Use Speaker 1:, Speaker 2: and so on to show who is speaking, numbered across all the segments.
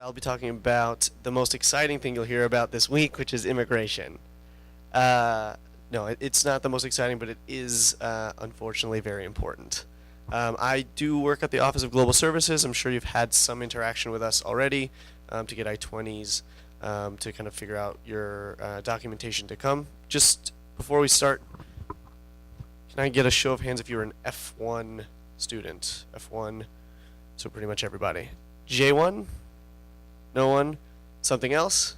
Speaker 1: I'll be talking about the most exciting thing you'll hear about this week, which is immigration. Uh, no, it's not the most exciting, but it is unfortunately very important. I do work at the Office of Global Services. I'm sure you've had some interaction with us already to get I-20s, to kind of figure out your documentation to come. Just before we start, can I get a show of hands if you're an F1 student? F1, so pretty much everybody. J1? No one? Something else?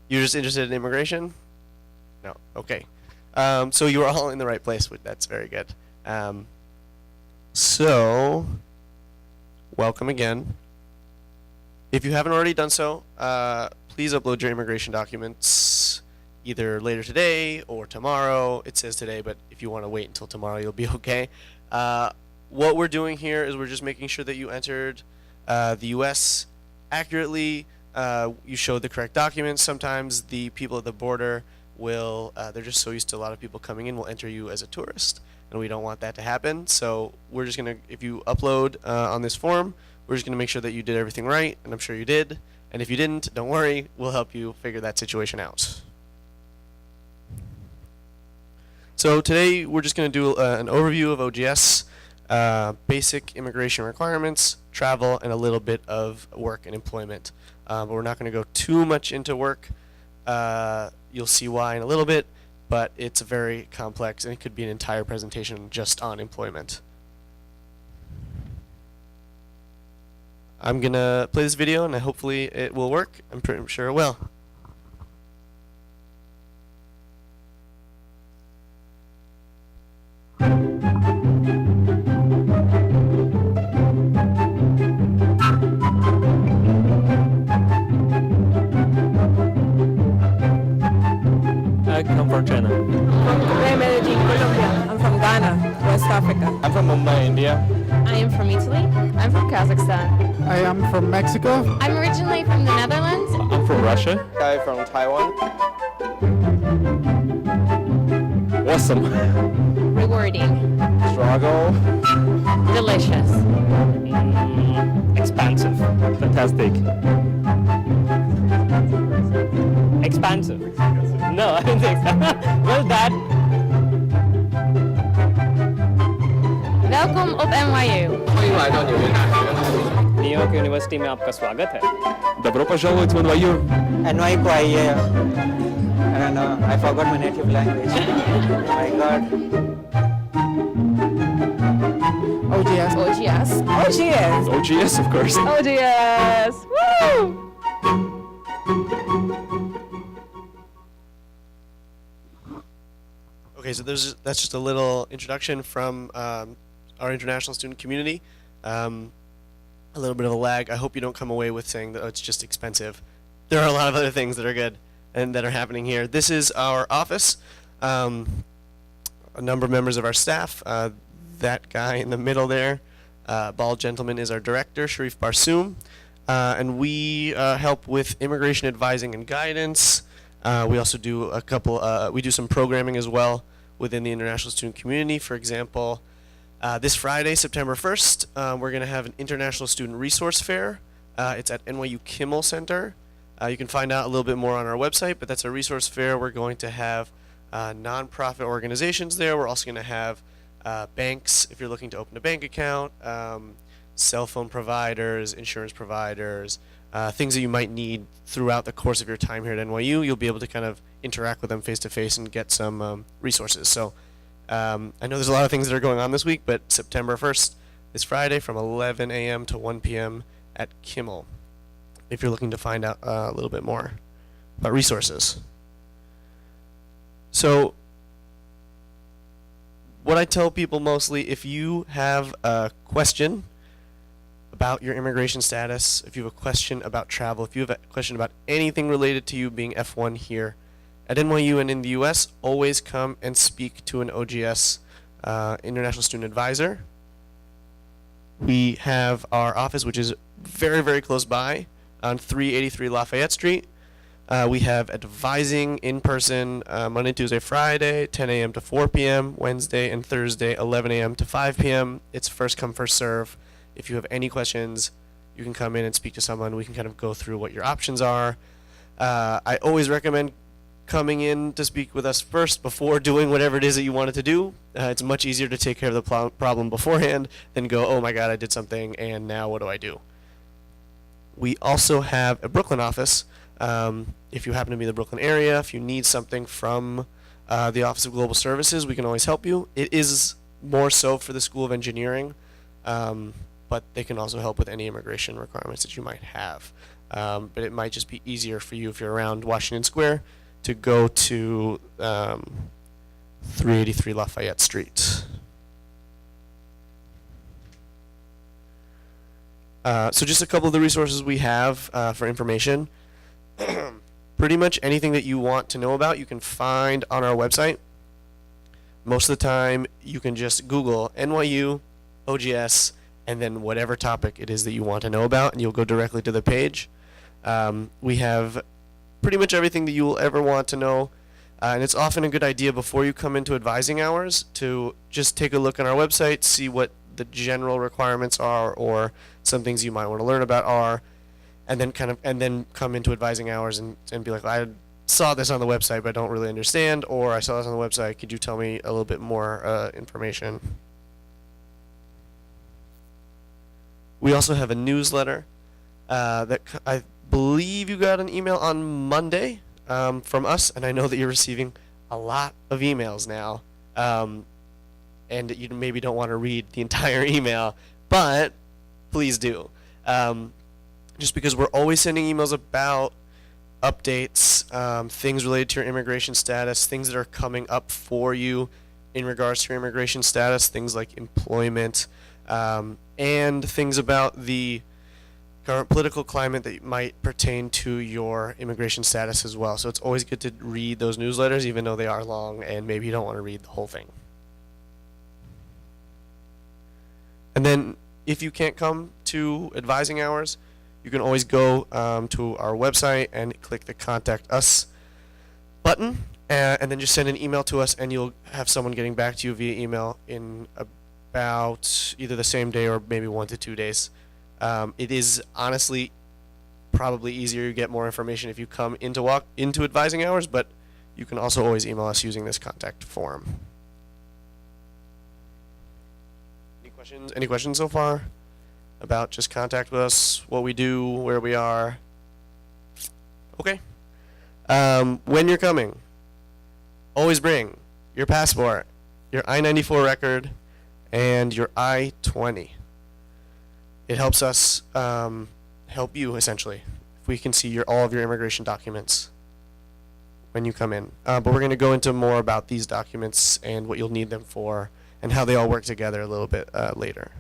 Speaker 1: You're just interested in immigration? No. Okay. So you are all in the right place. That's very good. So, welcome again. If you haven't already done so, please upload your immigration documents either later today or tomorrow. It says today, but if you want to wait until tomorrow, you'll be okay. What we're doing here is we're just making sure that you entered the U.S. accurately. You showed the correct documents. Sometimes the people at the border will, they're just so used to a lot of people coming in, will enter you as a tourist, and we don't want that to happen. So we're just going to, if you upload on this form, we're just going to make sure that you did everything right, and I'm sure you did. And if you didn't, don't worry, we'll help you figure that situation out. So today we're just going to do an overview of OGS, basic immigration requirements, travel, and a little bit of work and employment. But we're not going to go too much into work. You'll see why in a little bit, but it's very complex, and it could be an entire presentation just on employment. I'm going to play this video, and hopefully it will work. I'm pretty sure it will.
Speaker 2: I come from China.
Speaker 3: I'm Medellin, Colombia. I'm from Ghana, West Africa.
Speaker 2: I'm from Mumbai, India.
Speaker 4: I am from Italy. I'm from Kazakhstan.
Speaker 5: I am from Mexico.
Speaker 4: I'm originally from the Netherlands.
Speaker 2: I'm from Russia.
Speaker 6: Guy from Taiwan.
Speaker 2: Awesome.
Speaker 4: Rewarding.
Speaker 6: Struggle.
Speaker 4: Delicious.
Speaker 2: Expansive. Fantastic. Expansive. No, I didn't say expansive. Well, that.
Speaker 4: Welkom op NYU.
Speaker 6: 欢迎来到纽约大学。
Speaker 2: New York University में आपका स्वागत है. Добро пожаловать в NYU.
Speaker 7: NY को आइए. I don't know. I forgot my native language. Oh my God.
Speaker 5: OGS.
Speaker 4: OGS.
Speaker 3: OGS.
Speaker 2: OGS, of course.
Speaker 3: OGS. Woo!
Speaker 1: Okay, so that's just a little introduction from our international student community. A little bit of a lag. I hope you don't come away with saying that it's just expensive. There are a lot of other things that are good and that are happening here. This is our office. A number of members of our staff. That guy in the middle there, bald gentleman, is our director, Sharif Barsoom. And we help with immigration advising and guidance. We also do a couple, we do some programming as well within the international student community. For example, this Friday, September 1st, we're going to have an International Student Resource Fair. It's at NYU Kimmel Center. You can find out a little bit more on our website, but that's a resource fair. We're going to have nonprofit organizations there. We're also going to have banks, if you're looking to open a bank account, cell phone providers, insurance providers, things that you might need throughout the course of your time here at NYU. You'll be able to kind of interact with them face to face and get some resources. So I know there's a lot of things that are going on this week, but September 1st is Friday from 11 a.m. to 1 p.m. at Kimmel, if you're looking to find out a little bit more about resources. So what I tell people mostly, if you have a question about your immigration status, if you have a question about travel, if you have a question about anything related to you being F1 here at NYU and in the US, always come and speak to an OGS International Student Advisor. We have our office, which is very, very close by on 383 Lafayette Street. We have advising in person Monday, Tuesday, Friday, 10 a.m. to 4 p.m., Wednesday and Thursday, 11 a.m. to 5 p.m. It's first come, first serve. If you have any questions, you can come in and speak to someone. We can kind of go through what your options are. I always recommend coming in to speak with us first before doing whatever it is that you wanted to do. It's much easier to take care of the problem beforehand than go, oh my God, I did something, and now what do I do? We also have a Brooklyn office. If you happen to be in the Brooklyn area, if you need something from the Office of Global Services, we can always help you. It is more so for the School of Engineering, but they can also help with any immigration requirements that you might have. But it might just be easier for you if you're around Washington Square to go to 383 Lafayette Street. So just a couple of the resources we have for information. Pretty much anything that you want to know about you can find on our website. Most of the time you can just Google NYU, OGS, and then whatever topic it is that you want to know about, and you'll go directly to the page. We have pretty much everything that you will ever want to know, and it's often a good idea before you come into advising hours to just take a look on our website, see what the general requirements are or some things you might want to learn about are, and then come into advising hours and be like, I saw this on the website but I don't really understand, or I saw this on the website, could you tell me a little bit more information? We also have a newsletter that I believe you got an email on Monday from us, and I know that you're receiving a lot of emails now, and you maybe don't want to read the entire email, but please do. Just because we're always sending emails about updates, things related to your immigration status, things that are coming up for you in regards to your immigration status, things like employment, and things about the current political climate that might pertain to your immigration status as well. So it's always good to read those newsletters, even though they are long and maybe you don't want to read the whole thing. And then if you can't come to advising hours, you can always go to our website and click the Contact Us button, and then just send an email to us, and you'll have someone getting back to you via email in about either the same day or maybe 1 to 2 days. It is honestly probably easier to get more information if you come into advising hours, but you can also always email us using this contact form. Any questions so far about just contact with us, what we do, where we are? Okay. When you're coming, always bring your passport, your I-94 record, and your I-20. It helps us help you, essentially, if we can see all of your immigration documents when you come in. But we're going to go into more about these documents and what you'll need them for and how they all work together a little bit later.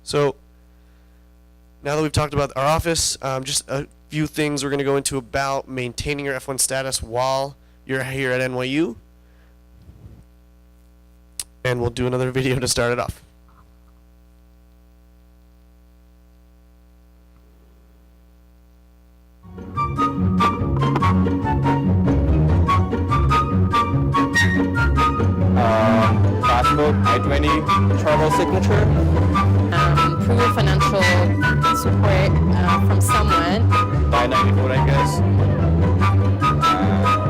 Speaker 1: So now that we've talked about our office, just a few things we're going to go into about maintaining your F1 status while you're here at NYU. And we'll do another video to start it off.
Speaker 6: Passport, I-20, travel signature.
Speaker 4: Prove of financial support from someone.
Speaker 6: I-94, I guess.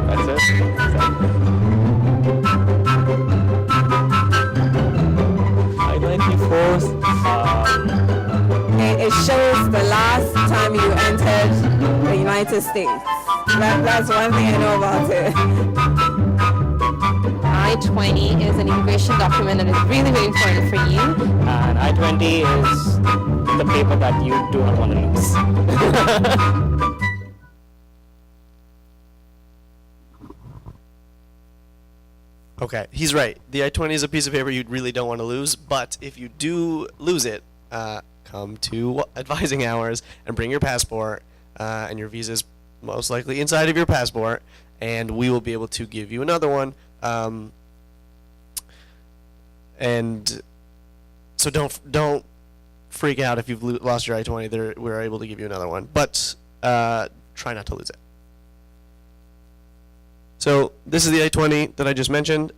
Speaker 6: That's it.
Speaker 2: I-94.
Speaker 3: It shows the last time you entered the United States. That's one thing I know about it.
Speaker 4: I-20 is an immigration document that is really, really important for you.
Speaker 2: And I-20 is the paper that you do not want to lose.
Speaker 1: Okay, he's right. The I-20 is a piece of paper you really don't want to lose, but if you do lose it, come to advising hours and bring your passport, and your visa is most likely inside of your passport, and we will be able to give you another one. And so don't freak out if you've lost your I-20. We're able to give you another one, but try not to lose it. So this is the I-20 that I just mentioned.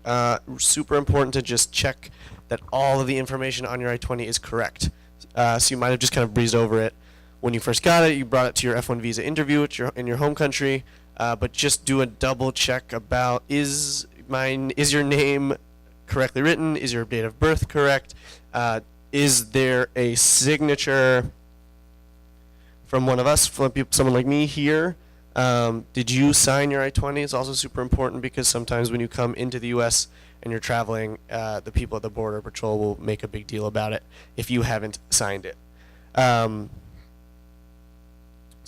Speaker 1: Super important to just check that all of the information on your I-20 is correct. So you might have just kind of breezed over it when you first got it. You brought it to your F1 visa interview in your home country, but just do a double check about is your name correctly written? Is your date of birth correct? Is there a signature from one of us, from someone like me here? Did you sign your I-20? It's also super important because sometimes when you come into the U.S. and you're traveling, the people at the Border Patrol will make a big deal about it if you haven't signed it. So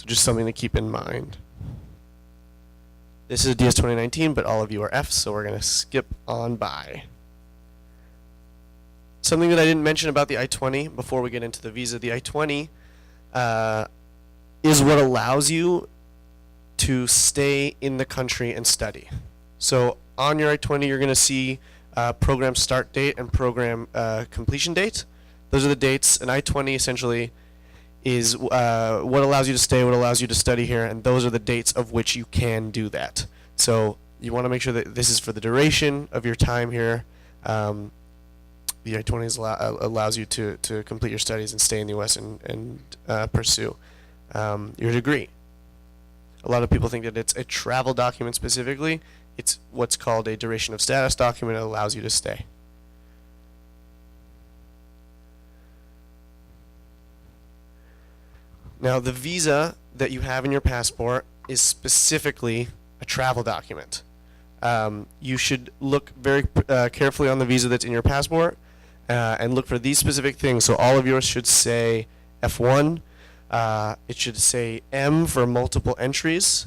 Speaker 1: just something to keep in mind. This is DS 2019, but all of you are Fs, so we're going to skip on by. Something that I didn't mention about the I-20 before we get into the visa, the I-20 is what allows you to stay in the country and study. So on your I-20, you're going to see program start date and program completion date. Those are the dates. An I-20 essentially is what allows you to stay, what allows you to study here, and those are the dates of which you can do that. So you want to make sure that this is for the duration of your time here. The I-20 allows you to complete your studies and stay in the U.S. and pursue your degree. A lot of people think that it's a travel document specifically. It's what's called a duration of status document. It allows you to stay. Now, the visa that you have in your passport is specifically a travel document. You should look very carefully on the visa that's in your passport and look for these specific things. So all of yours should say F1. It should say M for multiple entries.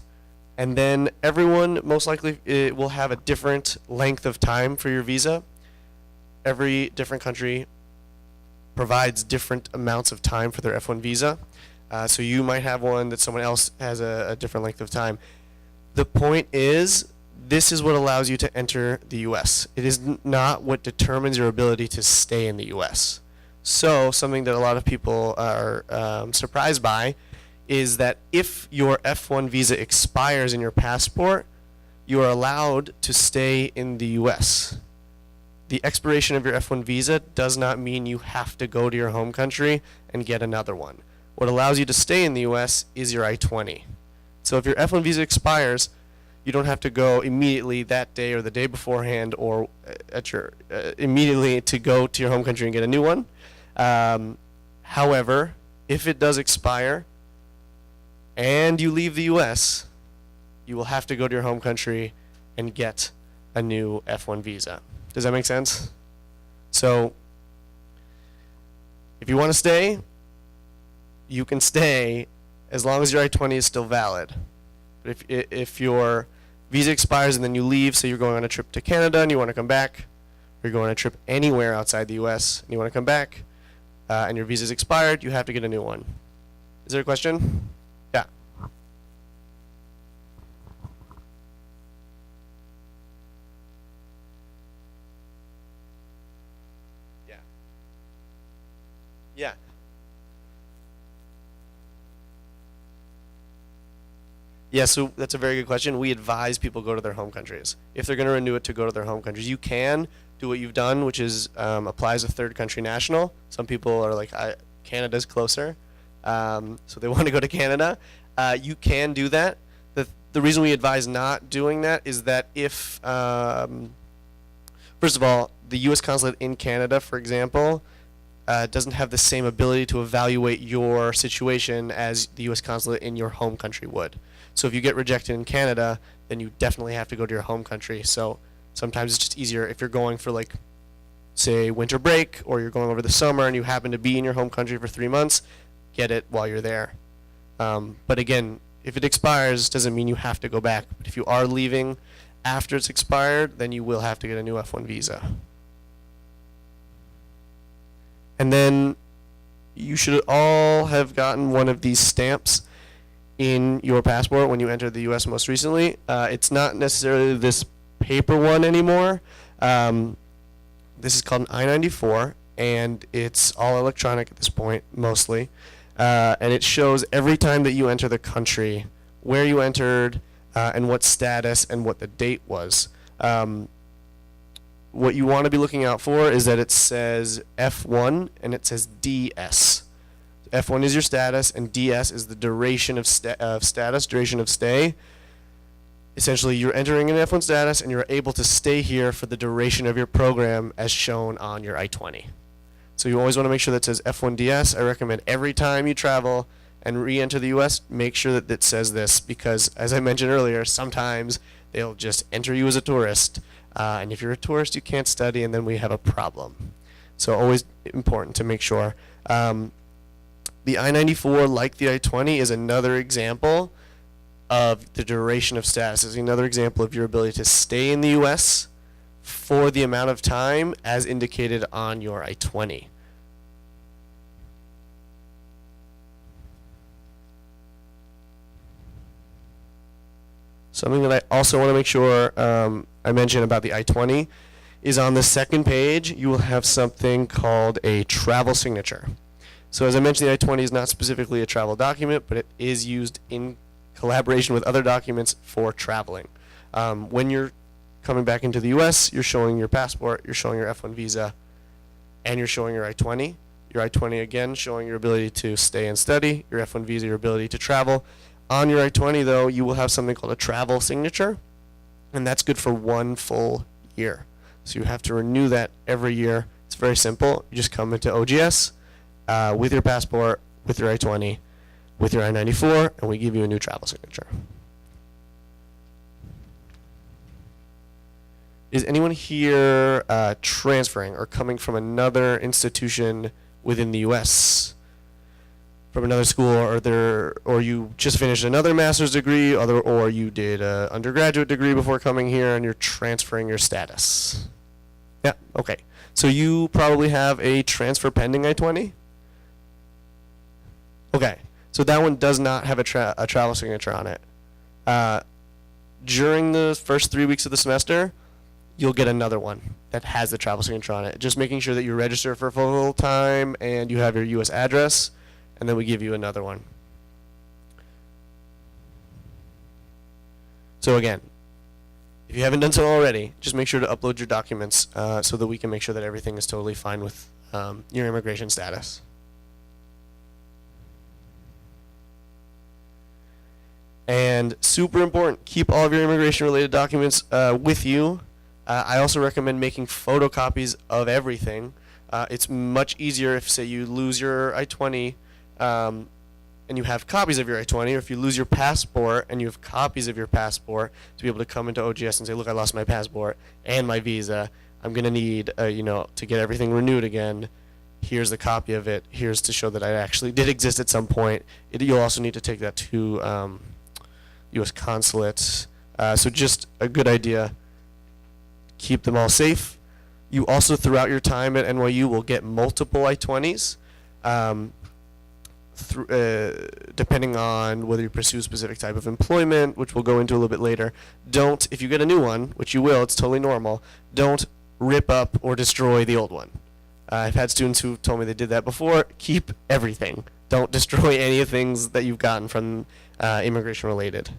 Speaker 1: And then everyone most likely will have a different length of time for your visa. Every different country provides different amounts of time for their F1 visa. So you might have one that someone else has a different length of time. The point is, this is what allows you to enter the U.S. It is not what determines your ability to stay in the U.S. So something that a lot of people are surprised by is that if your F1 visa expires in your passport, you are allowed to stay in the U.S. The expiration of your F1 visa does not mean you have to go to your home country and get another one. What allows you to stay in the U.S. is your I-20. So if your F1 visa expires, you don't have to go immediately that day or the day beforehand or at your immediately to go to your home country and get a new one. However, if it does expire and you leave the U.S., you will have to go to your home country and get a new F1 visa. Does that make sense? So if you want to stay, you can stay as long as your I-20 is still valid. But if your visa expires and then you leave, so you're going on a trip to Canada and you want to come back, or you're going on a trip anywhere outside the U.S. and you want to come back, and your visa's expired, you have to get a new one. Is there a question? Yeah. Yeah. Yeah. Yeah, so that's a very good question. We advise people go to their home countries. If they're going to renew it, to go to their home countries. You can do what you've done, which is apply as a third country national. Some people are like, Canada's closer, so they want to go to Canada. You can do that. The reason we advise not doing that is that if, first of all, the U.S. consulate in Canada, for example, doesn't have the same ability to evaluate your situation as the U.S. consulate in your home country would. So if you get rejected in Canada, then you definitely have to go to your home country. So sometimes it's just easier if you're going for, like, say, winter break, or you're going over the summer and you happen to be in your home country for 3 months, get it while you're there. But again, if it expires, doesn't mean you have to go back. But if you are leaving after it's expired, then you will have to get a new F1 visa. And then you should all have gotten one of these stamps in your passport when you entered the U.S. most recently. It's not necessarily this paper one anymore. This is called an I-94, and it's all electronic at this point, mostly. And it shows every time that you enter the country, where you entered, and what status and what the date was. What you want to be looking out for is that it says F1 and it says DS. F1 is your status, and DS is the duration of status, duration of stay. Essentially, you're entering an F1 status, and you're able to stay here for the duration of your program as shown on your I-20. So you always want to make sure that says F1 DS. I recommend every time you travel and re-enter the U.S., make sure that it says this, because, as I mentioned earlier, sometimes they'll just enter you as a tourist. And if you're a tourist, you can't study, and then we have a problem. So always important to make sure. The I-94, like the I-20, is another example of the duration of status. It's another example of your ability to stay in the U.S. for the amount of time as indicated on your I-20. Something that I also want to make sure I mention about the I-20 is on the second page, you will have something called a travel signature. So as I mentioned, the I-20 is not specifically a travel document, but it is used in collaboration with other documents for traveling. When you're coming back into the U.S., you're showing your passport, you're showing your F1 visa, and you're showing your I-20. Your I-20, again, showing your ability to stay and study, your F1 visa, your ability to travel. On your I-20, though, you will have something called a travel signature, and that's good for 1 full year. So you have to renew that every year. It's very simple. You just come into OGS with your passport, with your I-20, with your I-94, and we give you a new travel signature. Is anyone here transferring or coming from another institution within the U.S.? From another school, or you just finished another master's degree, or you did an undergraduate degree before coming here, and you're transferring your status? Yeah, okay. So you probably have a transfer pending I-20? Okay, so that one does not have a travel signature on it. During the first 3 weeks of the semester, you'll get another one that has the travel signature on it. Just making sure that you register for full time and you have your U.S. address, and then we give you another one. So again, if you haven't done so already, just make sure to upload your documents so that we can make sure that everything is totally fine with your immigration status. And super important, keep all of your immigration-related documents with you. I also recommend making photocopies of everything. It's much easier if, say, you lose your I-20 and you have copies of your I-20, or if you lose your passport and you have copies of your passport, to be able to come into OGS and say, look, I lost my passport and my visa. I'm going to need, to get everything renewed again. Here's the copy of it. Here's to show that I actually did exist at some point. You'll also need to take that to U.S. consulates. So just a good idea. Keep them all safe. You also, throughout your time at NYU, will get multiple I-20s. Depending on whether you pursue a specific type of employment, which we'll go into a little bit later. If you get a new one, which you will, it's totally normal, don't rip up or destroy the old one. I've had students who told me they did that before. Keep everything. Don't destroy any of the things that you've gotten from immigration related.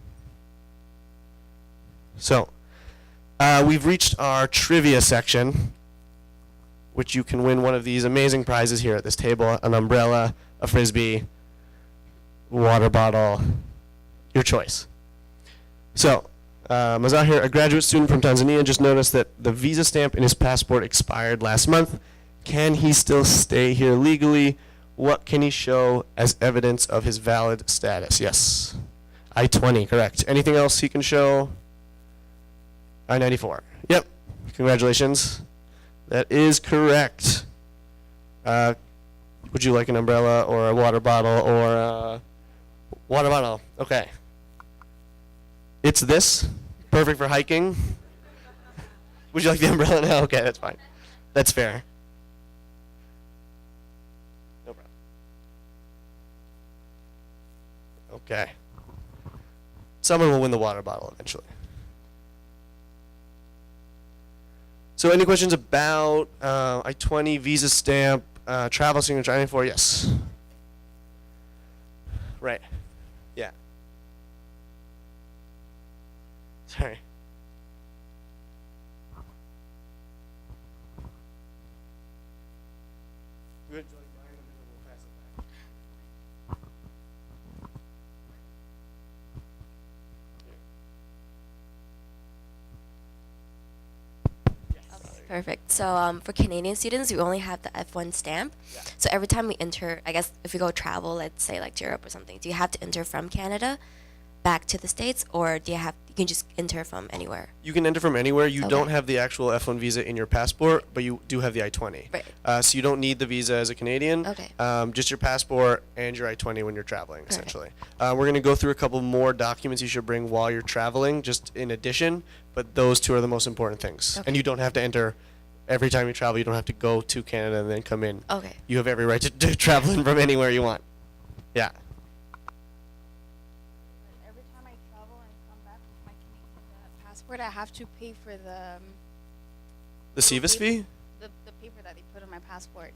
Speaker 1: So, we've reached our trivia section, which you can win one of these amazing prizes here at this table: an umbrella, a frisbee, water bottle, your choice. So, Mazahir, a graduate student from Tanzania, just noticed that the visa stamp in his passport expired last month. Can he still stay here legally? What can he show as evidence of his valid status? Yes. I-20, correct. Anything else he can show? I-94. Yep. Congratulations. That is correct. Would you like an umbrella or a water bottle or a water bottle? Okay. It's this. Perfect for hiking. Would you like the umbrella now? Okay, that's fine. That's fair. No problem. Okay. Someone will win the water bottle eventually. So any questions about I-20, visa stamp, travel signature, I-94? Yes. Right. Yeah. Sorry. Good.
Speaker 8: Perfect. So for Canadian students, we only have the F1 stamp.
Speaker 1: Yeah.
Speaker 8: So every time we enter, I guess if we go travel, let's say like to Europe or something, do you have to enter from Canada back to the States, or do you can just enter from anywhere?
Speaker 1: You can enter from anywhere. You
Speaker 8: Okay.
Speaker 1: don't have the actual F1 visa in your passport, but you do have the I-20.
Speaker 8: Right.
Speaker 1: So you don't need the visa as a Canadian.
Speaker 8: Okay.
Speaker 1: Just your passport and your I-20 when you're traveling,
Speaker 8: Perfect.
Speaker 1: essentially. We're going to go through a couple more documents you should bring while you're traveling, just in addition, but those two are the most important things.
Speaker 8: Okay.
Speaker 1: And you don't have to enter every time you travel. You don't have to go to Canada and then come in.
Speaker 8: Okay.
Speaker 1: You have every right to travel in from anywhere you want. Yeah.
Speaker 9: Every time I travel and come back with my Canadian passport, I have to pay for
Speaker 1: The CVIS fee?
Speaker 9: the paper that they put on my passport.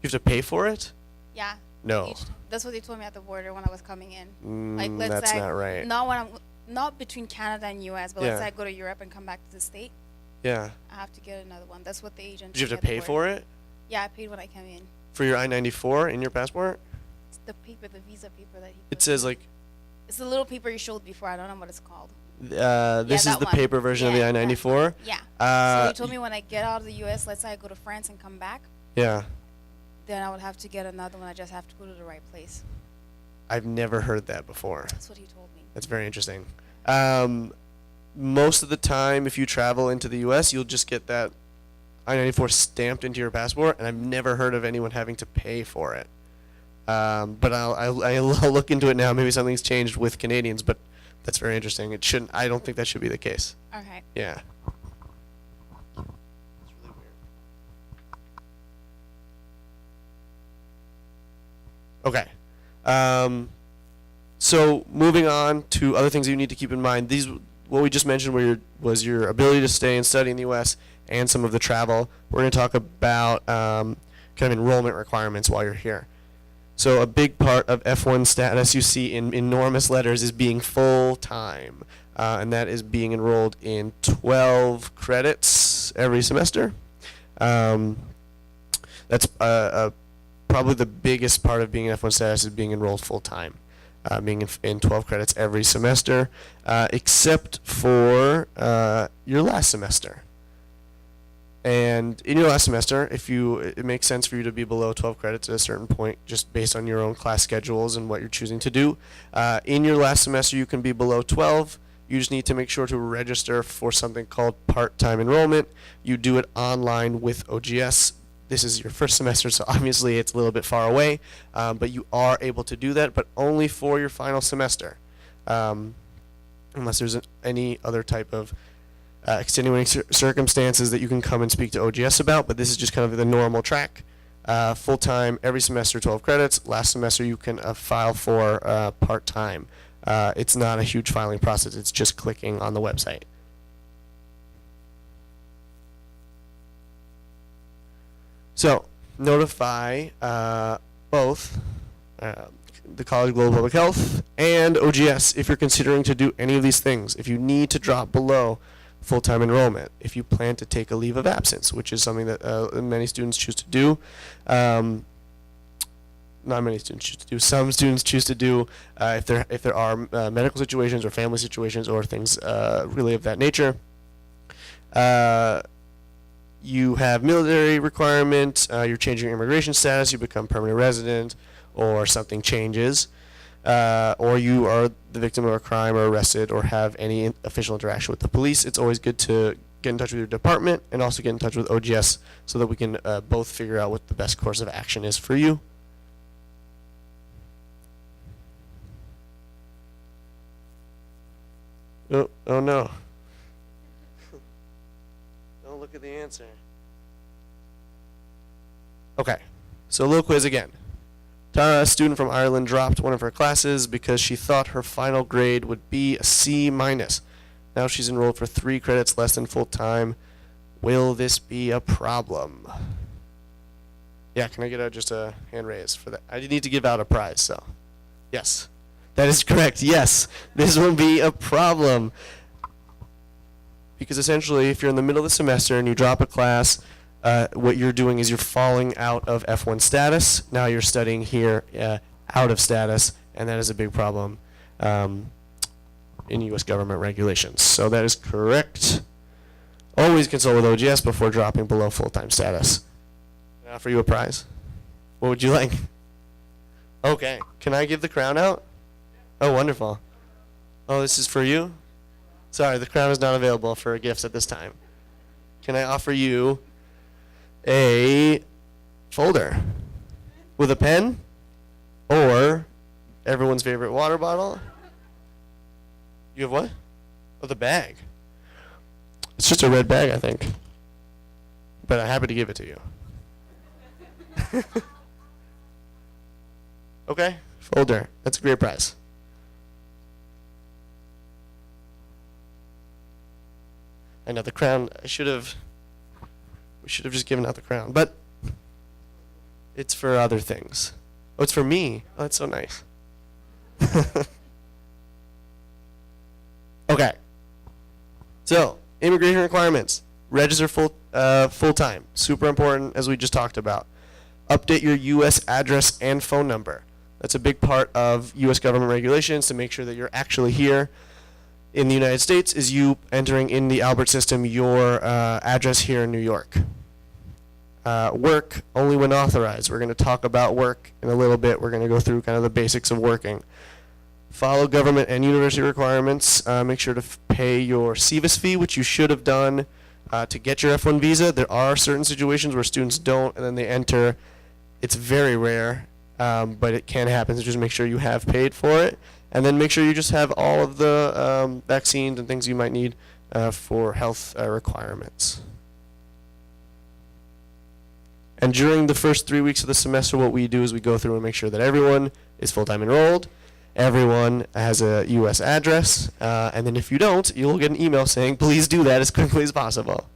Speaker 1: You have to pay for it?
Speaker 9: Yeah.
Speaker 1: No.
Speaker 9: That's what they told me at the border when I was coming in. Like, let's
Speaker 1: That's
Speaker 9: say
Speaker 1: not right.
Speaker 9: not between Canada and U.S., but let's
Speaker 1: Yeah.
Speaker 9: say I go to Europe and come back to the state,
Speaker 1: Yeah.
Speaker 9: I have to get another one. That's what the agent.
Speaker 1: Did you
Speaker 9: told
Speaker 1: have
Speaker 9: me
Speaker 1: to
Speaker 9: at the
Speaker 1: pay
Speaker 9: border.
Speaker 1: for it?
Speaker 9: Yeah, I paid when I came in.
Speaker 1: For your I-94 in your passport?
Speaker 9: It's the paper, the visa paper that he.
Speaker 1: It
Speaker 9: put.
Speaker 1: says like
Speaker 9: It's the little paper you showed before. I don't know what it's called.
Speaker 1: this is
Speaker 9: that
Speaker 1: the
Speaker 9: one.
Speaker 1: paper version of the
Speaker 9: Yeah, that
Speaker 1: I-94.
Speaker 9: Yeah.
Speaker 1: Uh,
Speaker 9: So he told me when I get out of the U.S., let's say I go to France and come back,
Speaker 1: Yeah.
Speaker 9: then I would have to get another one. I just have to go to the right place.
Speaker 1: I've never heard that before.
Speaker 9: That's what he told me.
Speaker 1: That's very interesting. Most of the time, if you travel into the U.S., you'll just get that I-94 stamped into your passport, and I've never heard of anyone having to pay for it. But I'll look into it now. Maybe something's changed with Canadians, but that's very interesting. It shouldn't. I don't think that should be the case.
Speaker 9: Okay.
Speaker 1: Yeah. Okay. So moving on to other things you need to keep in mind. These, what we just mentioned, was your ability to stay and study in the U.S. and some of the travel. We're going to talk about kind of enrollment requirements while you're here. So a big part of F1 status you see in enormous letters is being full-time, and that is being enrolled in 12 credits every semester. That's probably the biggest part of being in F1 status is being enrolled full-time, being in 12 credits every semester, except for your last semester. And in your last semester, it makes sense for you to be below 12 credits at a certain point, just based on your own class schedules and what you're choosing to do. In your last semester, you can be below 12. You just need to make sure to register for something called part-time enrollment. You do it online with OGS. This is your first semester, so obviously it's a little bit far away, but you are able to do that, but only for your final semester, unless there's any other type of extenuating circumstances that you can come and speak to OGS about, but this is just kind of the normal track. Full-time, every semester, 12 credits. Last semester, you can file for part-time. It's not a huge filing process. It's just clicking on the website. So, notify both the College of Global Public Health and OGS if you're considering to do any of these things. If you need to drop below full-time enrollment, if you plan to take a leave of absence, which is something that many students choose to do. Not many students choose to do. Some students choose to do if there are medical situations or family situations or things really of that nature. You have military requirement, you're changing your immigration status, you become permanent resident, or something changes, or you are the victim of a crime or arrested or have any official interaction with the police. It's always good to get in touch with your department and also get in touch with OGS so that we can both figure out what the best course of action is for you. Oh no. Don't look at the answer. Okay, so a little quiz again. Tara, a student from Ireland, dropped one of her classes because she thought her final grade would be a C-. Now she's enrolled for 3 credits less than full time. Will this be a problem? Yeah, can I get just a hand raise for that? I need to give out a prize, so. Yes, that is correct. Yes, this will be a problem. because essentially if you're in the middle of the semester and you drop a class, what you're doing is you're falling out of F1 status. Now you're studying here out of status, and that is a big problem in U.S. government regulations. So that is correct. Always consult with OGS before dropping below full-time status. Can I offer you a prize? What would you like? Okay. Can I give the crown out? Oh, wonderful. Oh, this is for you? Sorry, the crown is not available for gifts at this time. Can I offer you a folder with a pen or everyone's favorite water bottle? You have what? Oh, the bag. It's just a red bag, I think. But I'm happy to give it to you. Okay, folder. That's a great prize. I know the crown. We should have just given out the crown, but it's for other things. Oh, it's for me. Oh, that's so nice. Okay. So, immigration requirements. Register full-time. Super important, as we just talked about. Update your U.S. address and phone number. That's a big part of U.S. government regulations to make sure that you're actually here in the United States, is you entering in the Albert system your address here in New York. Work only when authorized. We're going to talk about work in a little bit. We're going to go through kind of the basics of working. Follow government and university requirements. Make sure to pay your SEVIS fee, which you should have done to get your F1 visa. There are certain situations where students don't, and then they enter. It's very rare, but it can happen, so just make sure you have paid for it. And then make sure you just have all of the vaccines and things you might need for health requirements. And during the first 3 weeks of the semester, what we do is we go through and make sure that everyone is full-time enrolled, everyone has a U.S. address, and then if you don't, you'll get an email saying, please do that as quickly as possible.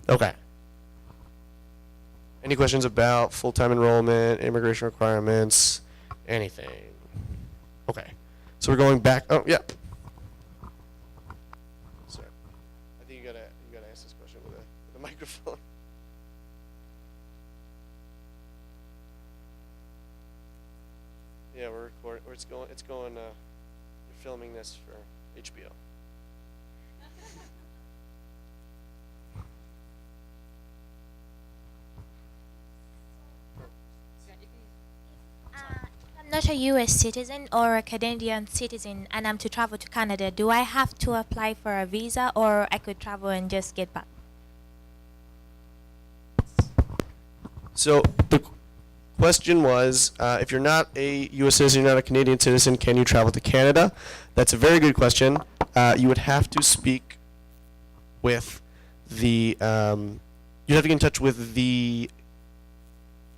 Speaker 1: Okay. Any questions about full-time enrollment, immigration requirements, anything? Okay. So we're going back. Oh, yeah. Sorry. I think you gotta ask this question with a microphone. Yeah, we're recording. Or it's going. We're filming this for HBO.
Speaker 10: I'm not a U.S. citizen or a Canadian citizen and I'm to travel to Canada. Do I have to apply for a visa or I could travel and just get back?
Speaker 1: So the question was, if you're not a U.S. citizen, you're not a Canadian citizen, can you travel to Canada? That's a very good question. You would have to speak with the, you'd have to get in touch with the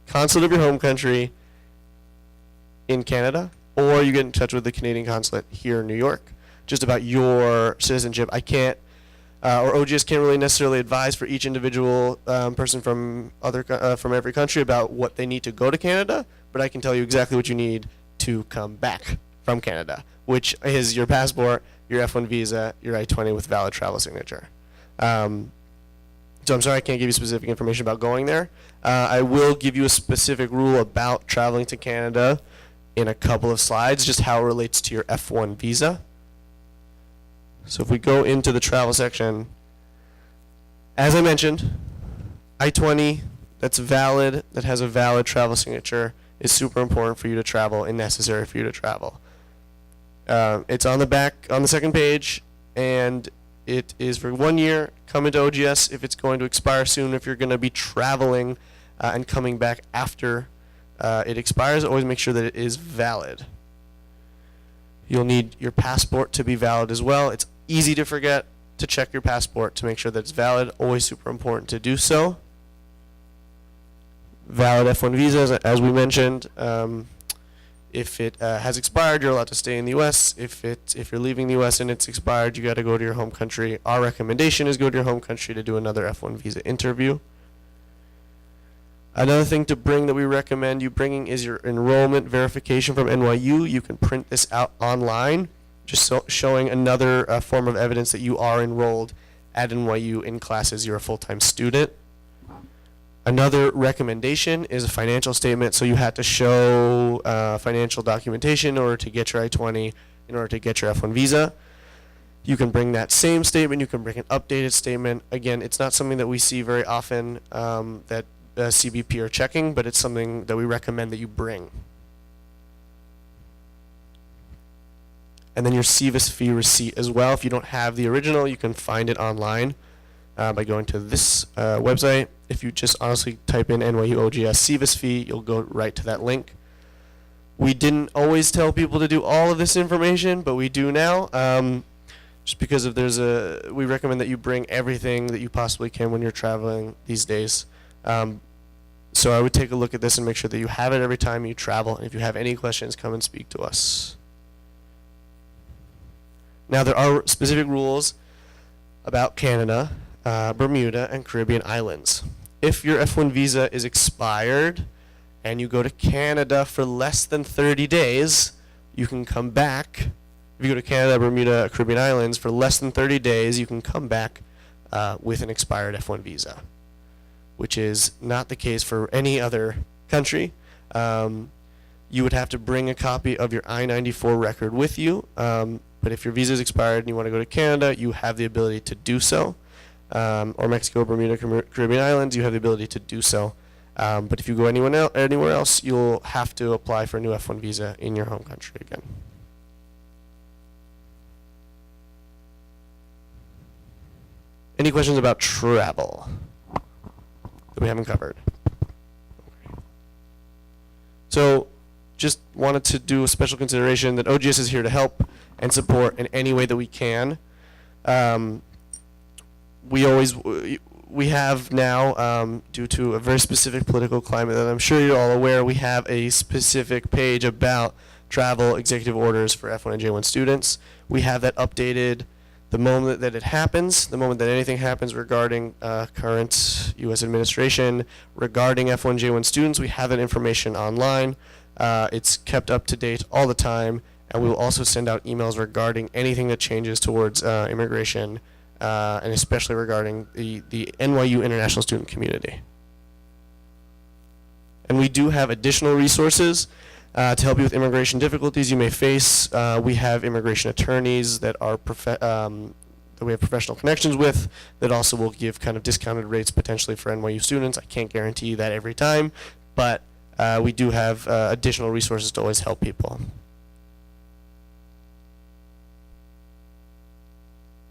Speaker 1: consulate of your home country in Canada, or you get in touch with the Canadian consulate here in New York, just about your citizenship. I can't, or OGS can't really necessarily advise for each individual person from every country about what they need to go to Canada, but I can tell you exactly what you need to come back from Canada, which is your passport, your F1 visa, your I-20 with valid travel signature. So I'm sorry I can't give you specific information about going there. I will give you a specific rule about traveling to Canada in a couple of slides, just how it relates to your F1 visa. So if we go into the travel section, as I mentioned, I-20 that's valid, that has a valid travel signature, is super important for you to travel and necessary for you to travel. It's on the back, on the second page, and it is for 1 year. Come into OGS if it's going to expire soon. If you're going to be traveling and coming back after it expires, always make sure that it is valid. You'll need your passport to be valid as well. It's easy to forget to check your passport to make sure that it's valid. Always super important to do so. Valid F1 visas, as we mentioned. If it has expired, you're allowed to stay in the U.S. If you're leaving the U.S. and it's expired, you got to go to your home country. Our recommendation is go to your home country to do another F1 visa interview. Another thing to bring that we recommend you bringing is your enrollment verification from NYU. You can print this out online. just showing another form of evidence that you are enrolled at NYU in classes, you're a full-time student. Another recommendation is a financial statement. So you had to show financial documentation in order to get your I-20, in order to get your F1 visa. You can bring that same statement. You can bring an updated statement. Again, it's not something that we see very often that CBP are checking, but it's something that we recommend that you bring. And then your CVIS fee receipt as well. If you don't have the original, you can find it online by going to this website. If you just honestly type in NYU OGS CVIS fee, you'll go right to that link. We didn't always tell people to do all of this information, but we do now. Just because if we recommend that you bring everything that you possibly can when you're traveling these days. So I would take a look at this and make sure that you have it every time you travel. And if you have any questions, come and speak to us. Now, there are specific rules about Canada, Bermuda, and Caribbean islands. If your F1 visa is expired and you go to Canada for less than 30 days, you can come back. If you go to Canada, Bermuda, Caribbean islands for less than 30 days, you can come back with an expired F1 visa, which is not the case for any other country. You would have to bring a copy of your I-94 record with you. But if your visa is expired and you want to go to Canada, you have the ability to do so. Or Mexico, Bermuda, Caribbean islands, you have the ability to do so. But if you go anywhere else, you'll have to apply for a new F1 visa in your home country again. Any questions about travel that we haven't covered? Okay. So just wanted to do a special consideration that OGS is here to help and support in any way that we can. We have now, due to a very specific political climate that I'm sure you're all aware, we have a specific page about travel executive orders for F1 and J1 students. We have that updated the moment that it happens, the moment that anything happens regarding current U.S. administration, regarding F1, J1 students. We have that information online. It's kept up to date all the time. And we will also send out emails regarding anything that changes towards immigration, and especially regarding the NYU international student community. And we do have additional resources to help you with immigration difficulties you may face. We have immigration attorneys that are that we have professional connections with that also will give kind of discounted rates potentially for NYU students. I can't guarantee that every time, but we do have additional resources to always help people.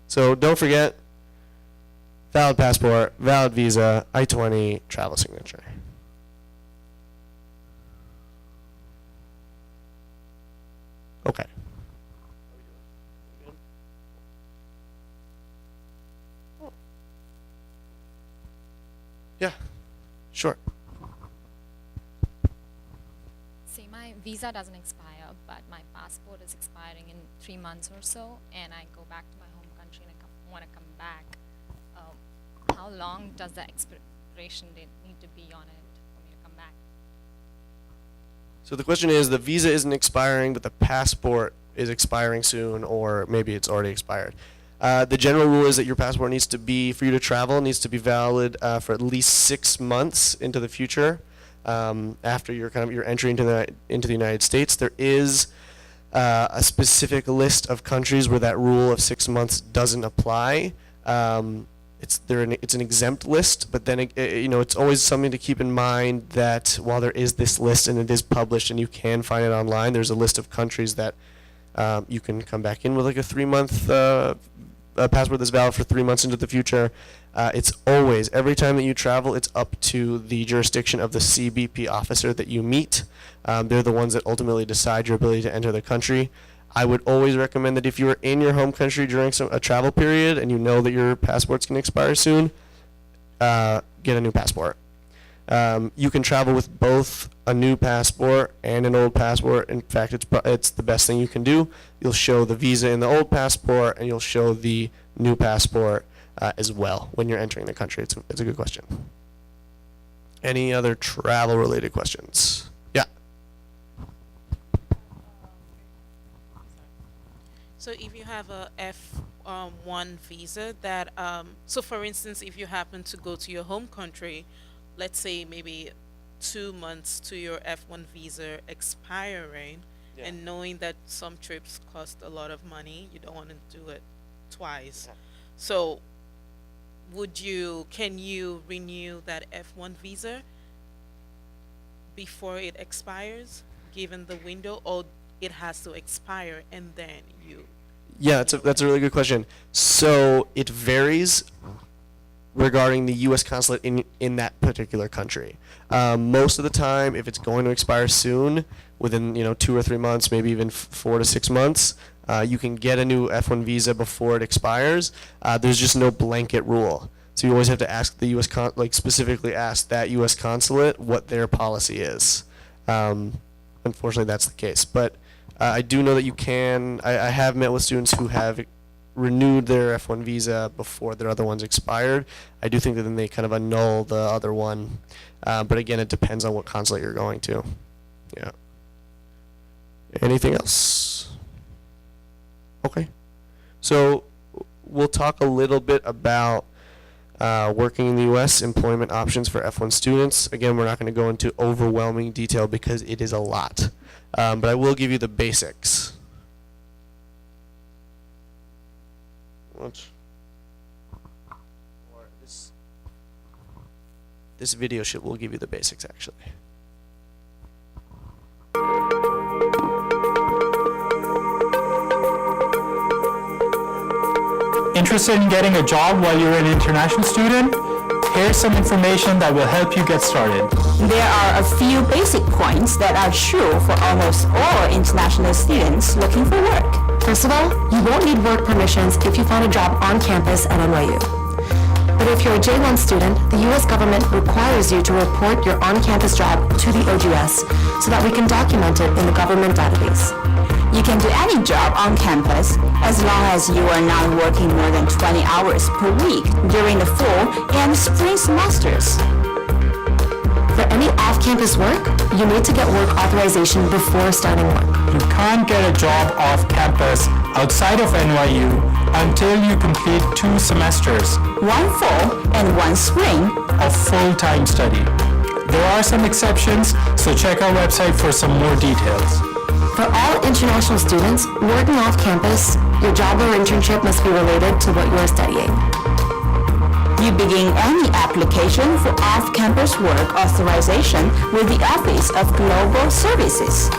Speaker 1: So don't forget, valid passport, valid visa, I-20, travel signature. Okay. Yeah, sure.
Speaker 9: See, my visa doesn't expire, but my passport is expiring in 3 months or so, and I go back to my home country and I want to come back. How long does the expiration date need to be on it for me to come back?
Speaker 1: So the question is, the visa isn't expiring, but the passport is expiring soon, or maybe it's already expired. The general rule is that your passport needs to be, for you to travel, needs to be valid for at least 6 months into the future after your entry into the United States. There is a specific list of countries where that rule of 6 months doesn't apply. It's an exempt list, but then it's always something to keep in mind that while there is this list and it is published and you can find it online, there's a list of countries that you can come back in with like a 3-month passport that's valid for 3 months into the future. It's always, every time that you travel, it's up to the jurisdiction of the CBP officer that you meet. They're the ones that ultimately decide your ability to enter the country. I would always recommend that if you are in your home country during a travel period and you know that your passport's going to expire soon, get a new passport. You can travel with both a new passport and an old passport. In fact, it's the best thing you can do. You'll show the visa in the old passport and you'll show the new passport as well when you're entering the country. It's a good question. Any other travel-related questions? Yeah.
Speaker 11: So if you have a F1 visa that, so for instance, if you happen to go to your home country, let's say maybe 2 months to your F1 visa expiring,
Speaker 1: Yeah.
Speaker 11: and knowing that some trips cost a lot of money, you don't want to do it twice.
Speaker 1: Yeah.
Speaker 11: So can you renew that F1 visa before it expires, given the window, or it has to expire and then you?
Speaker 1: Yeah, that's a really good question. So it varies regarding the U.S. consulate in that particular country. Most of the time, if it's going to expire soon, within 2 or 3 months, maybe even 4 to 6 months, you can get a new F1 visa before it expires. There's just no blanket rule. So you always have to ask the U.S. specifically ask that U.S. consulate what their policy is. Unfortunately, that's the case. But I do know that you can. I have met with students who have renewed their F1 visa before their other ones expired. I do think that then they kind of annul the other one. But again, it depends on what consulate you're going to. Yeah. Anything else? Okay. So we'll talk a little bit about working in the U.S., employment options for F1 students. Again, we're not going to go into overwhelming detail because it is a lot. But I will give you the basics. Or this video will give you the basics, actually.
Speaker 12: Interested in getting a job while you're an international student? Here's some information that will help you get started.
Speaker 13: There are a few basic points that are true for almost all international students looking for work.
Speaker 14: First of all, you won't need work permissions if you find a job on campus at NYU. But if you're a J1 student, the U.S. government requires you to report your on-campus job to the OGS so that we can document it in the government database.
Speaker 13: You can do any job on campus as long as you are not working more than 20 hours per week during the fall and spring semesters.
Speaker 14: For any off-campus work, you need to get work authorization before starting work.
Speaker 12: You can't get a job off campus outside of NYU until you complete 2 semesters.
Speaker 13: 1 fall and 1 spring
Speaker 12: of full-time study. There are some exceptions, so check our website for some more details.
Speaker 14: For all international students working off campus, your job or internship must be related to what you are studying.
Speaker 13: You begin any application for off-campus work authorization with the Office of Global Services.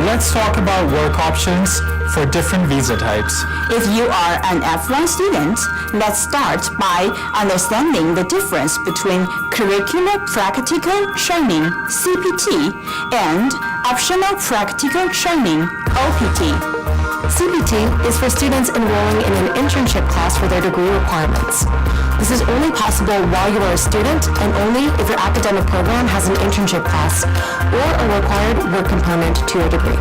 Speaker 12: Let's talk about work options for different visa types.
Speaker 13: If you are an F1 student, let's start by understanding the difference between Curricular Practical Training, CPT, and Optional Practical Training, OPT.
Speaker 14: CPT is for students enrolling in an internship class for their degree requirements. This is only possible while you are a student and only if your academic program has an internship class or a required work component to your degree.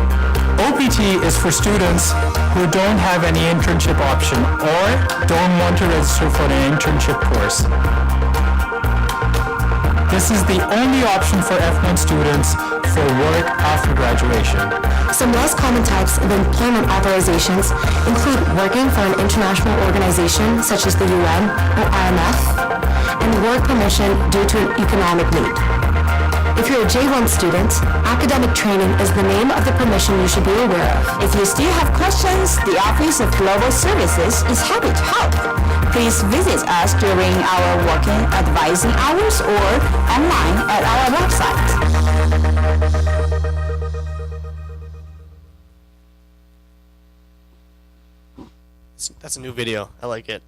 Speaker 12: OPT is for students who don't have any internship option or don't want to register for an internship course. This is the only option for F1 students for work after graduation.
Speaker 14: Some less common types of employment authorizations include working for an international organization such as the UN or IMF, and work permission due to an economic need. If you're a J1 student, academic training is the name of the permission you should be aware of.
Speaker 13: If you still have questions, the Office of Global Services is happy to help. Please visit us during our working advising hours or online at our website.
Speaker 1: That's a new video. I like it.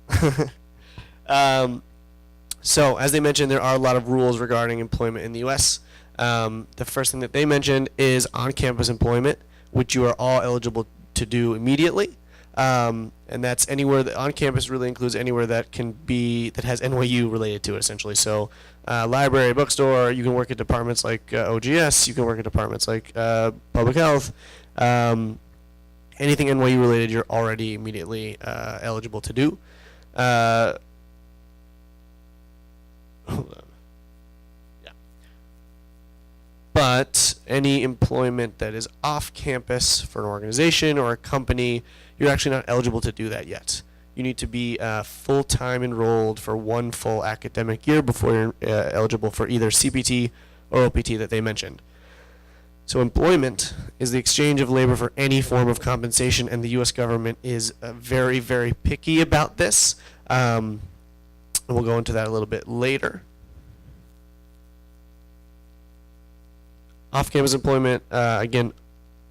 Speaker 1: So, as they mentioned, there are a lot of rules regarding employment in the U.S. The first thing that they mentioned is on-campus employment, which you are all eligible to do immediately. And that's anywhere that on-campus really includes anywhere that has NYU related to it, essentially. So, library, bookstore. You can work at departments like OGS. You can work at departments like public health. Anything NYU related, you're already immediately eligible to do. Hold on. Yeah. But any employment that is off campus for an organization or a company, you're actually not eligible to do that yet. You need to be full-time enrolled for one full academic year before you're eligible for either CPT or OPT that they mentioned. So employment is the exchange of labor for any form of compensation, and the U.S. government is very, very picky about this. And we'll go into that a little bit later. Off-campus employment, again,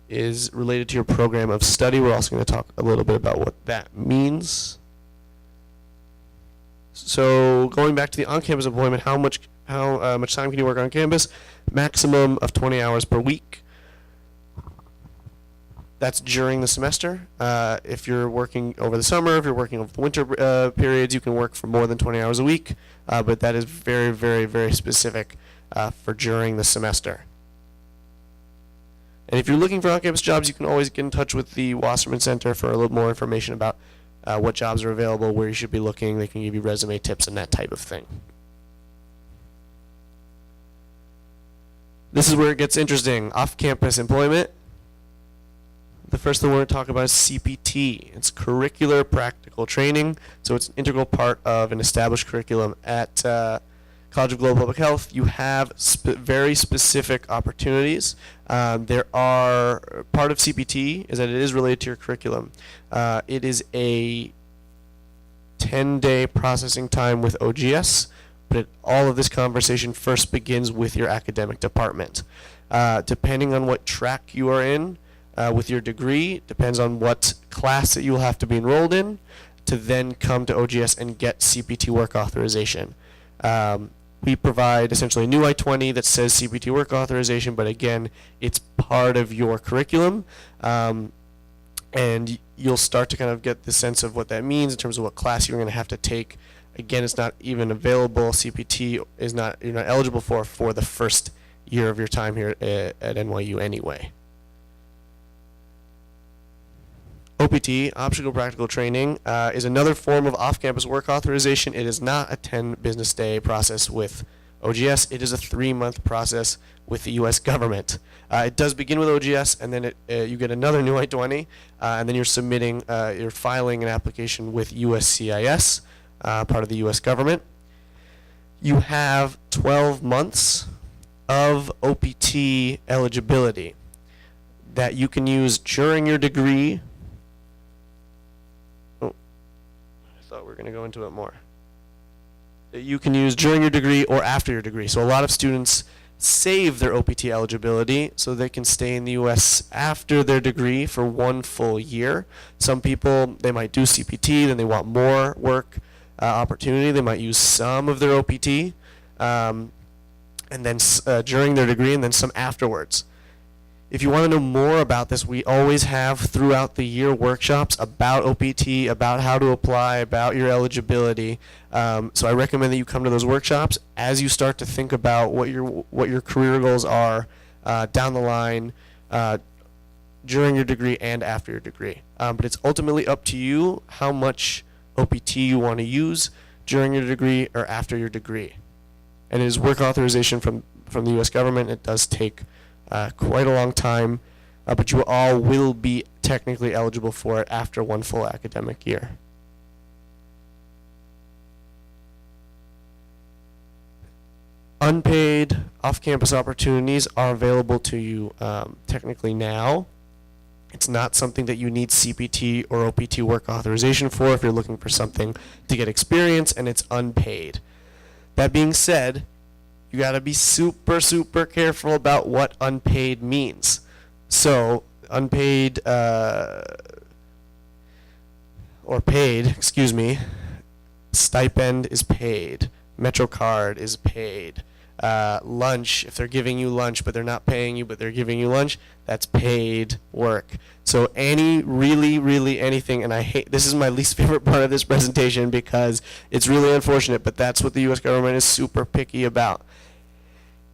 Speaker 1: is related to your program of study. We're also going to talk a little bit about what that means. So going back to the on-campus employment, how much time can you work on campus? Maximum of 20 hours per week. That's during the semester. If you're working over the summer, if you're working over the winter periods, you can work for more than 20 hours a week. But that is very, very, very specific for during the semester. And if you're looking for on-campus jobs, you can always get in touch with the Wasserman Center for a little more information about what jobs are available, where you should be looking. They can give you resume tips and that type of thing. This is where it gets interesting. Off-campus employment. The first thing we're going to talk about is CPT. It's curricular practical training. So it's an integral part of an established curriculum at College of Global Public Health. You have very specific opportunities. There are, part of CPT is that it is related to your curriculum. It is a 10-day processing time with OGS, but all of this conversation first begins with your academic department. Depending on what track you are in with your degree, depends on what class that you will have to be enrolled in to then come to OGS and get CPT work authorization. We provide essentially a new I-20 that says CPT work authorization, but again, it's part of your curriculum. And you'll start to kind of get the sense of what that means in terms of what class you're going to have to take. Again, it's not even available. CPT is not, you're not eligible for the first year of your time here at NYU anyway. OPT, Optional Practical Training, is another form of off-campus work authorization. It is not a 10 business day process with OGS. It is a 3-month process with the U.S. government. It does begin with OGS, and then you get another new I-20, and then you're filing an application with USCIS, part of the U.S. government. You have 12 months of OPT eligibility that you can use during your degree. Thought we were going to go into it more. That you can use during your degree or after your degree. So a lot of students save their OPT eligibility so they can stay in the U.S. after their degree for 1 full year. Some people, they might do CPT, then they want more work opportunity. They might use some of their OPT and then during their degree and then some afterwards. If you want to know more about this, we always have throughout the year workshops about OPT, about how to apply, about your eligibility. So I recommend that you come to those workshops as you start to think about what your career goals are down the line during your degree and after your degree. But it's ultimately up to you how much OPT you want to use during your degree or after your degree. And it is work authorization from the U.S. government. It does take quite a long time, but you all will be technically eligible for it after 1 full academic year. Unpaid off-campus opportunities are available to you technically now. It's not something that you need CPT or OPT work authorization for if you're looking for something to get experience and it's unpaid. That being said, you got to be super, super careful about what unpaid means. So unpaid or paid, excuse me, stipend is paid. MetroCard is paid. Lunch, if they're giving you lunch but they're not paying you but they're giving you lunch, that's paid work. So really anything, and I hate, this is my least favorite part of this presentation because it's really unfortunate, but that's what the U.S. government is super picky about.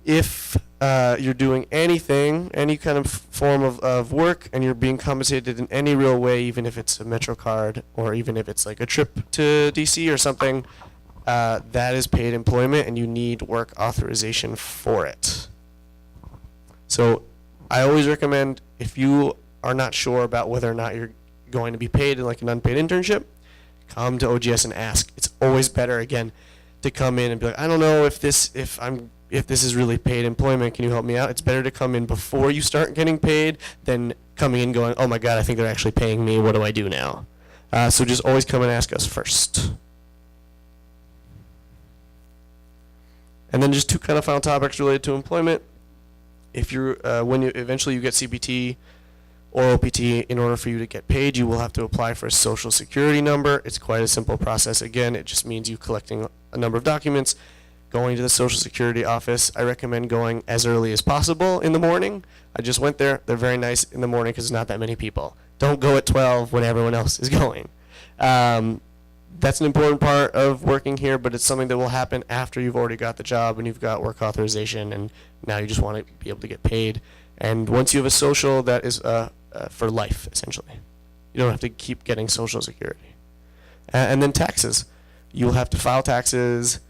Speaker 1: If you're doing anything, any kind of form of work, and you're being compensated in any real way, even if it's a MetroCard or even if it's like a trip to DC or something, that is paid employment and you need work authorization for it. So I always recommend, if you are not sure about whether or not you're going to be paid in like an unpaid internship, come to OGS and ask. It's always better, again, to come in and be like, I don't know if this is really paid employment, can you help me out? It's better to come in before you start getting paid than coming in going, oh my God, I think they're actually paying me, what do I do now? So just always come and ask us first. And then just two kind of final topics related to employment. If you're, when you eventually you get CPT or OPT, in order for you to get paid, you will have to apply for a social security number. It's quite a simple process. Again, it just means you collecting a number of documents, going to the Social Security office. I recommend going as early as possible in the morning. I just went there. They're very nice in the morning because there's not that many people. Don't go at 12 when everyone else is going. That's an important part of working here, but it's something that will happen after you've already got the job and you've got work authorization, and now you just want to be able to get paid. And once you have a social, that is for life, essentially. You don't have to keep getting Social Security. And then taxes. You'll have to file taxes.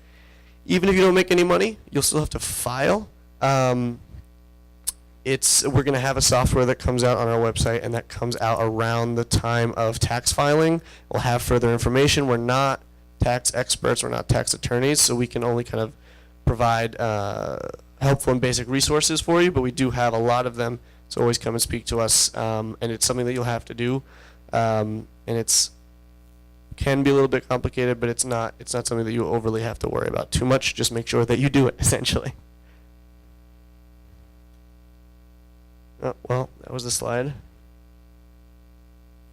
Speaker 1: Even if you don't make any money, you'll still have to file. We're going to have a software that comes out on our website, and that comes out around the time of tax filing. We'll have further information. We're not tax experts. We're not tax attorneys, so we can only kind of provide helpful and basic resources for you, but we do have a lot of them, so always come and speak to us. And it's something that you'll have to do, and it's can be a little bit complicated, but it's not something that you overly have to worry about too much. Just make sure that you do it, essentially. Oh, well, that was the slide.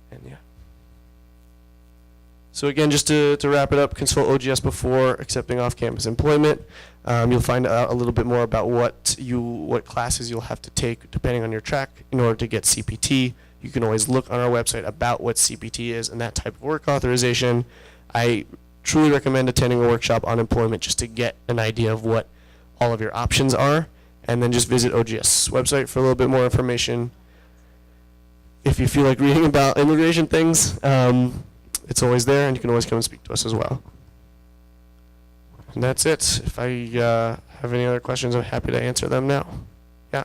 Speaker 1: And yeah. So again, just to wrap it up, consult OGS before accepting off-campus employment. You'll find out a little bit more about what classes you'll have to take depending on your track in order to get CPT. You can always look on our website about what CPT is and that type of work authorization. I truly recommend attending a workshop on employment just to get an idea of what all of your options are. And then just visit OGS website for a little bit more information. If you feel like reading about immigration things, it's always there, and you can always come and speak to us as well. And that's it. If I have any other questions, I'm happy to answer them now. Yeah.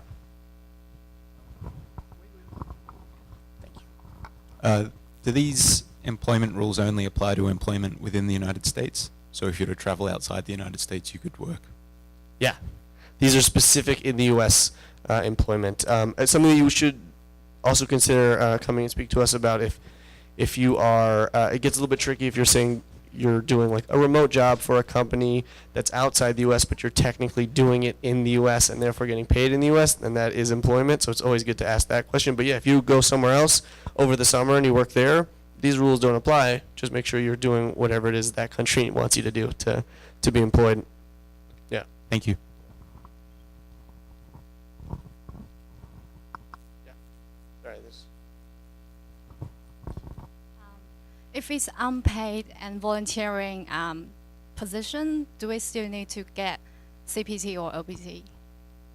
Speaker 15: Do these employment rules only apply to employment within the United States? So if you were to travel outside the United States, you could work?
Speaker 1: Yeah. These are specific in the U.S. Employment. It's something that you should also consider coming and speak to us about if you are, it gets a little bit tricky if you're saying you're doing like a remote job for a company that's outside the U.S., but you're technically doing it in the U.S. and therefore getting paid in the U.S., then that is employment. So it's always good to ask that question. But yeah, if you go somewhere else over the summer and you work there, these rules don't apply. Just make sure you're doing whatever it is that country wants you to do to be employed. Yeah.
Speaker 15: Thank you.
Speaker 16: If it's unpaid and volunteering position, do we still need to get CPT or OPT?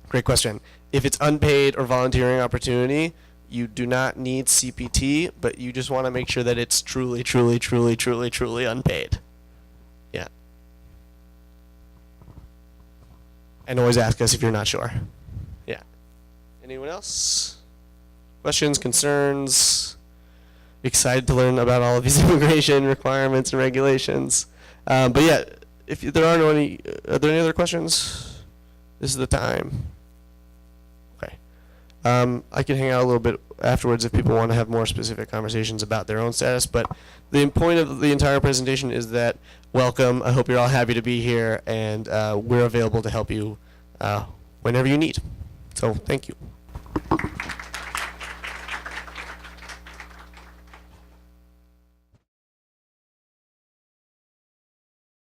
Speaker 1: Great question. If it's unpaid or volunteering opportunity, you do not need CPT, but you just want to make sure that it's truly, truly, truly, truly, truly unpaid. Yeah. And always ask us if you're not sure. Yeah. Anyone else? Questions, concerns? Excited to learn about all of these immigration requirements and regulations. But yeah, if there are any other questions? This is the time. Okay. I can hang out a little bit afterwards if people want to have more specific conversations about their own status. But the point of the entire presentation is that welcome. I hope you're all happy to be here, and we're available to help you whenever you need. So thank you.